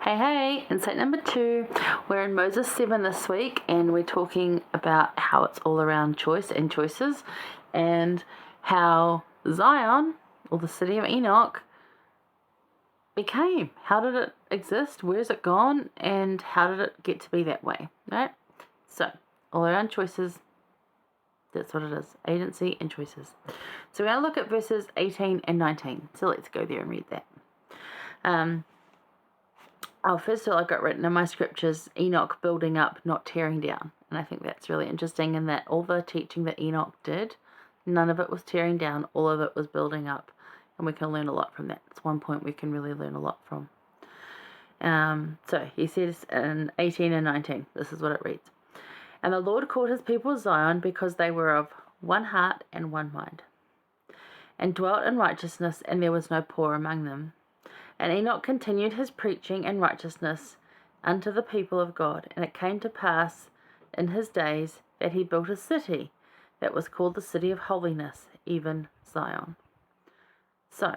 Hey, insight number 2. We're in Moses 7 this week, and we're talking about how it's all around choice and choices, and how Zion, or the city of Enoch, became. How did it exist? Where's it gone? And how did it get to be that way? Right? So, all around choices. That's what it is. Agency and choices. So we're going to look at verses 18 and 19. So let's go there and read that. First of all, I got written in my scriptures, Enoch building up, not tearing down. And I think that's really interesting in that all the teaching that Enoch did, none of it was tearing down, all of it was building up. And we can learn a lot from that. It's one point we can really learn a lot from. So he says in 18 and 19, this is what it reads. And the Lord called his people Zion because they were of one heart and one mind, and dwelt in righteousness, and there was no poor among them. And Enoch continued his preaching and righteousness unto the people of God. And it came to pass in his days that he built a city that was called the city of holiness, even Zion. So,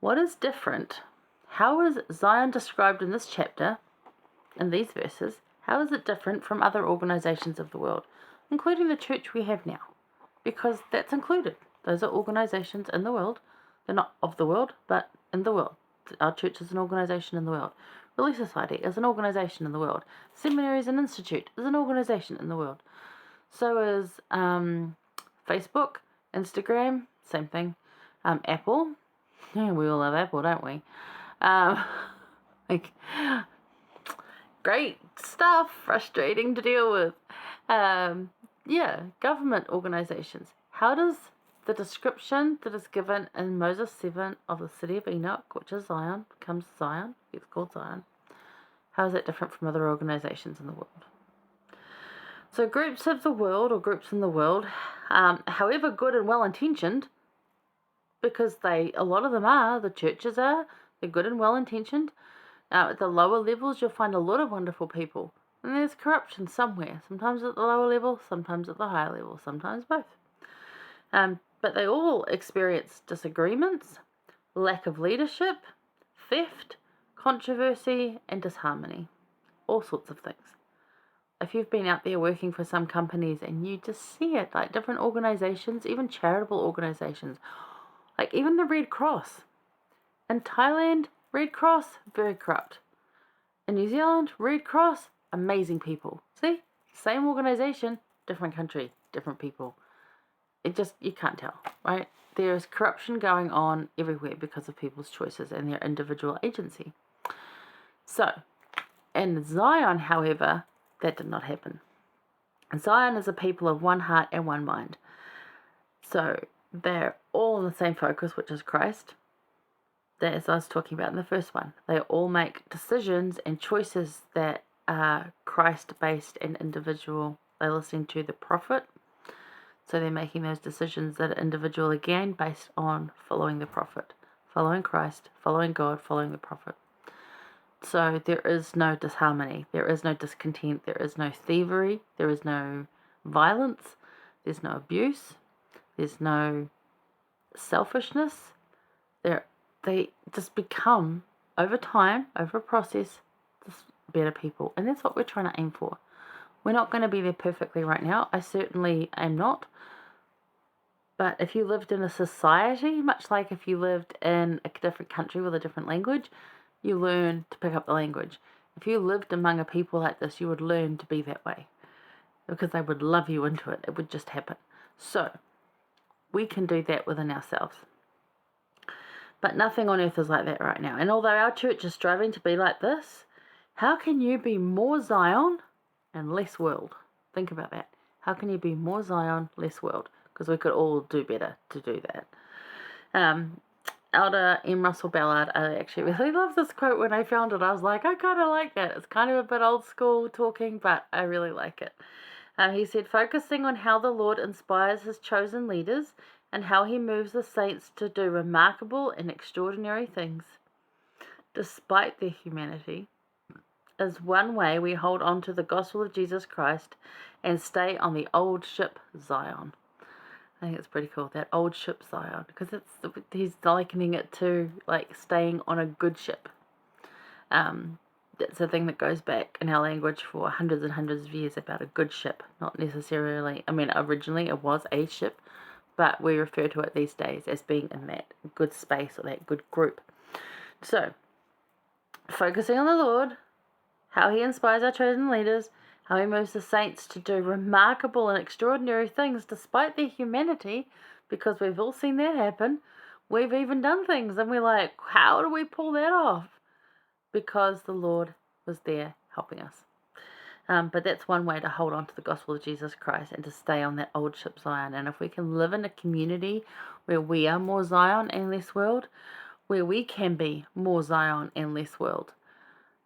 what is different? How is Zion described in this chapter, in these verses? How is it different from other organizations of the world, including the church we have now? Because that's included. Those are organizations in the world. They're not of the world, but in the world. Our church is an organization in the world. Relief Society is an organization in the world. Seminaries and Institute is an organization in the world. So is Facebook, Instagram, same thing. Apple. Yeah, we all love Apple, don't we? Great stuff, frustrating to deal with. Government organizations. How does the description that is given in Moses 7 of the city of Enoch, which is Zion, becomes Zion, it's called Zion, how is that different from other organizations in the world? So groups of the world, or groups in the world, however good and well-intentioned, because a lot of them are, the churches are, they're good and well-intentioned. At the lower levels, you'll find a lot of wonderful people. And there's corruption somewhere, sometimes at the lower level, sometimes at the higher level, sometimes both. But they all experience disagreements, lack of leadership, theft, controversy, and disharmony. All sorts of things. If you've been out there working for some companies and you just see it, like different organizations, even charitable organizations, like even the Red Cross. In Thailand, Red Cross, very corrupt. In New Zealand, Red Cross, amazing people. See? Same organization, different country, different people. You can't tell, right? There's corruption going on everywhere because of people's choices and their individual agency. So, in Zion, however, that did not happen. Zion is a people of one heart and one mind. So, they're all on the same focus, which is Christ. That, as I was talking about in the first one, they all make decisions and choices that are Christ-based and individual. They're listening to the prophet. So they're making those decisions that are individual, again, based on following the prophet, following Christ, following God, following the prophet. So there is no disharmony, there is no discontent, there is no thievery, there is no violence, there's no abuse, there's no selfishness. They just become, over time, over a process, just better people. And that's what we're trying to aim for. We're not going to be there perfectly right now. I certainly am not. But if you lived in a society, much like if you lived in a different country with a different language, you learn to pick up the language. If you lived among a people like this, you would learn to be that way. Because they would love you into it. It would just happen. So, we can do that within ourselves. But nothing on earth is like that right now. And although our church is striving to be like this, how can you be more Zion and less world? Think about that. How can you be more Zion, less world? Because we could all do better to do that. Elder M. Russell Ballard, I actually really love this quote. When I found it, I was like, I kind of like that. It's kind of a bit old school talking, but I really like it. He said, focusing on how the Lord inspires his chosen leaders and how he moves the saints to do remarkable and extraordinary things, despite their humanity, is one way we hold on to the gospel of Jesus Christ and stay on the old ship Zion. I think it's pretty cool, that old ship Zion, because he's likening it to like staying on a good ship. That's a thing that goes back in our language for hundreds and hundreds of years about a good ship, not necessarily, originally it was a ship, but we refer to it these days as being in that good space or that good group. So, focusing on the Lord, how he inspires our chosen leaders, how he moves the saints to do remarkable and extraordinary things despite their humanity, because we've all seen that happen. We've even done things and we're like, how do we pull that off? Because the Lord was there helping us. But that's one way to hold on to the gospel of Jesus Christ and to stay on that old ship Zion. And if we can live in a community where we are more Zion and less world, where we can be more Zion and less world,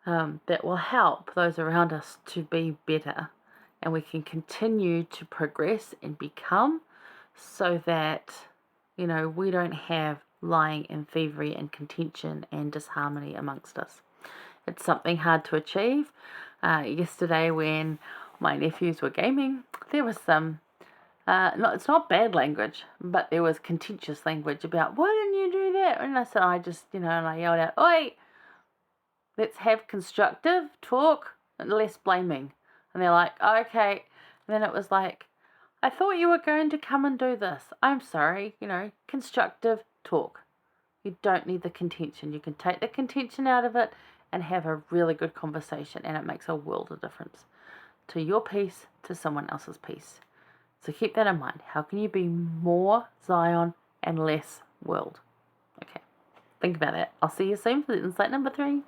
that will help those around us to be better. And we can continue to progress and become, so that, we don't have lying and thievery and contention and disharmony amongst us. It's something hard to achieve. Yesterday when my nephews were gaming, there was some, it's not bad language, but there was contentious language about, why didn't you do that? And and I yelled out, oi, let's have constructive talk and less blaming. And they're like, oh, okay. And then it was like, I thought you were going to come and do this. I'm sorry, constructive talk. You don't need the contention. You can take the contention out of it and have a really good conversation, and it makes a world of difference to your peace, to someone else's peace. So keep that in mind. How can you be more Zion and less world? Okay, think about it. I'll see you soon for the insight number 3.